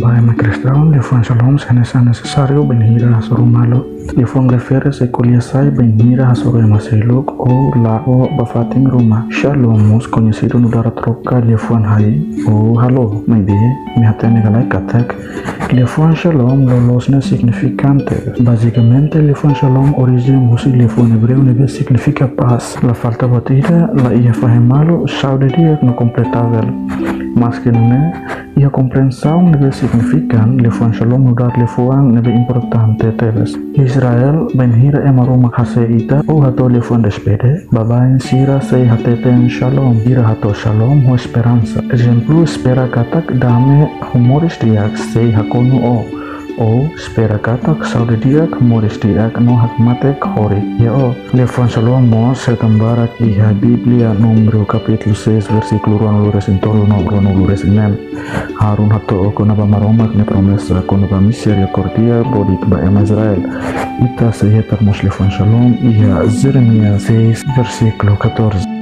Baema cristão, lefon shalom, se necessário, benhira hasurumalo. Lefon refere se kuliasai benhira hasurema seluk ou lá o bafating rumah. Shalom, mus conhecido no dara troca lefon hai. Oh, halo, maybe, me atene galai katek. Lefon shalom lolosnya significante. Basicamente, lefon shalom origem musi lefon hebreu nebe significa paz. La falta batida, la ia fahemalo, saude dia no completável. Mas que não é, e a compreensão nebe significan lefon shalom no dar lefon nebe importante teves. Israel benhira emaruma haseita ou hato lefon despede, babain sira sei hateten shalom, ira hato shalom ho esperança. Exemplo, espera katak dame humoris diak sei hakonu ou espera katak saude diak humoris diak no hakmatek hori. Ya lefon shalom mo setambarak iha Biblia número capítulo 6 versículo 9 Harun hato konaba maromak ne promessa konaba misericordia bodi ba Israel. Ita sehetar mos lefon shalom iha Jeremia 6 versículo 14.